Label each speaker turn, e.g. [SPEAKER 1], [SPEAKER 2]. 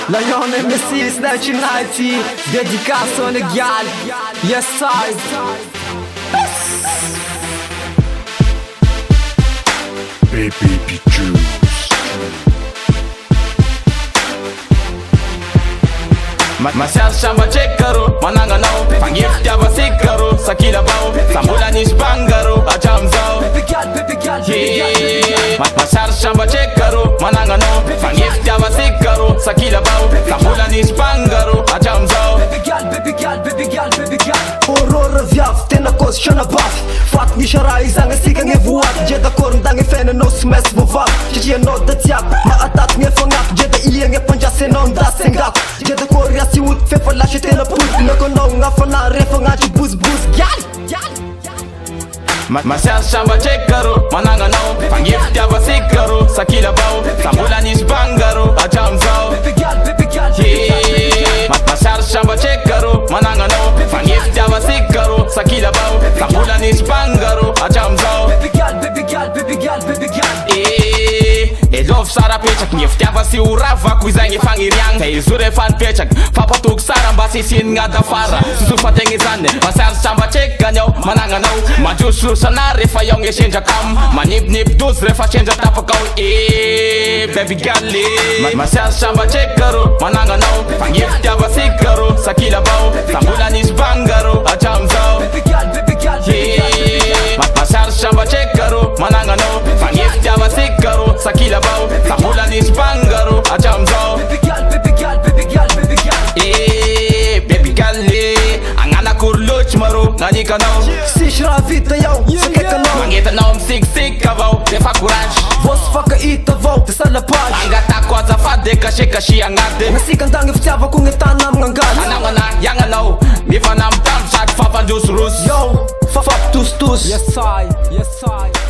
[SPEAKER 1] Lionel Messi починайте дедикацию на гяль. Yes, side.
[SPEAKER 2] Baby juice.
[SPEAKER 3] Masyas siya machekaro, mananganaw Pangift ya basikaro, sa kilabaw Sambulan is bangaro, ajamzaw Masyas siya machekaro, mananganaw Pangift ya basikaro, sa kilabaw Sambulan is bangaro, ajamzaw
[SPEAKER 1] Aurora vjavt, tena kos shana baf Fat një shara i zangë si ka nge vuat Gjeda korën da nge fene no smes vovat Që që no dhe tjak, ma atat nge fëngat Gjeda i e nge pëngjase no nda se ngat Gjeda korja si ut, fe falla që tena put Në kono nga fëna refa nga që buz buz Gjall!
[SPEAKER 3] Masyas siya machekaro, mananganaw Pangift ya basikaro, sa kilabaw Sambulan is bangaro, ajamzaw Masyas siya machekaro, mananganaw Pangift ya basikaro, sa kilabaw Sambulan is bangaro, ajamzaw Lov sara pechak, nye fitiava si urava Kuy zay nye fangiriang, te izure fan pechak Papatug sara mba sisin nga dafara Susufateng izane, masar samba chek ganyaw Mananganaw, majusru sana refa yung yeshenja kam Manip nip dus refa shenja tapakaw baby gali Masar samba chek garo, mananganaw Pangif tiava si garo, sa kilabaw Sambulan is bangaro, ajamzaw Masar samba chek garo, mananganaw Pangif tiava si garo, sa kilabaw Sambulan is bangaro, ajamzaw baby gali Ang anak kurluch maro, nani ka naw
[SPEAKER 1] Si shra vita yaw, sa ke ka naw
[SPEAKER 3] Mangita na siksik ka vaw, defa courage
[SPEAKER 1] Vos faka ita vaw, te sa lapaj
[SPEAKER 3] Anga takwa za fade, kashi angade
[SPEAKER 1] Nga si kang dangi ftiava kung itanam ngang gal
[SPEAKER 3] Anang ana, yang anaw Mi fanam tam sak, fapan jus rus
[SPEAKER 1] Yo, fap tus tus
[SPEAKER 4] Yes, I.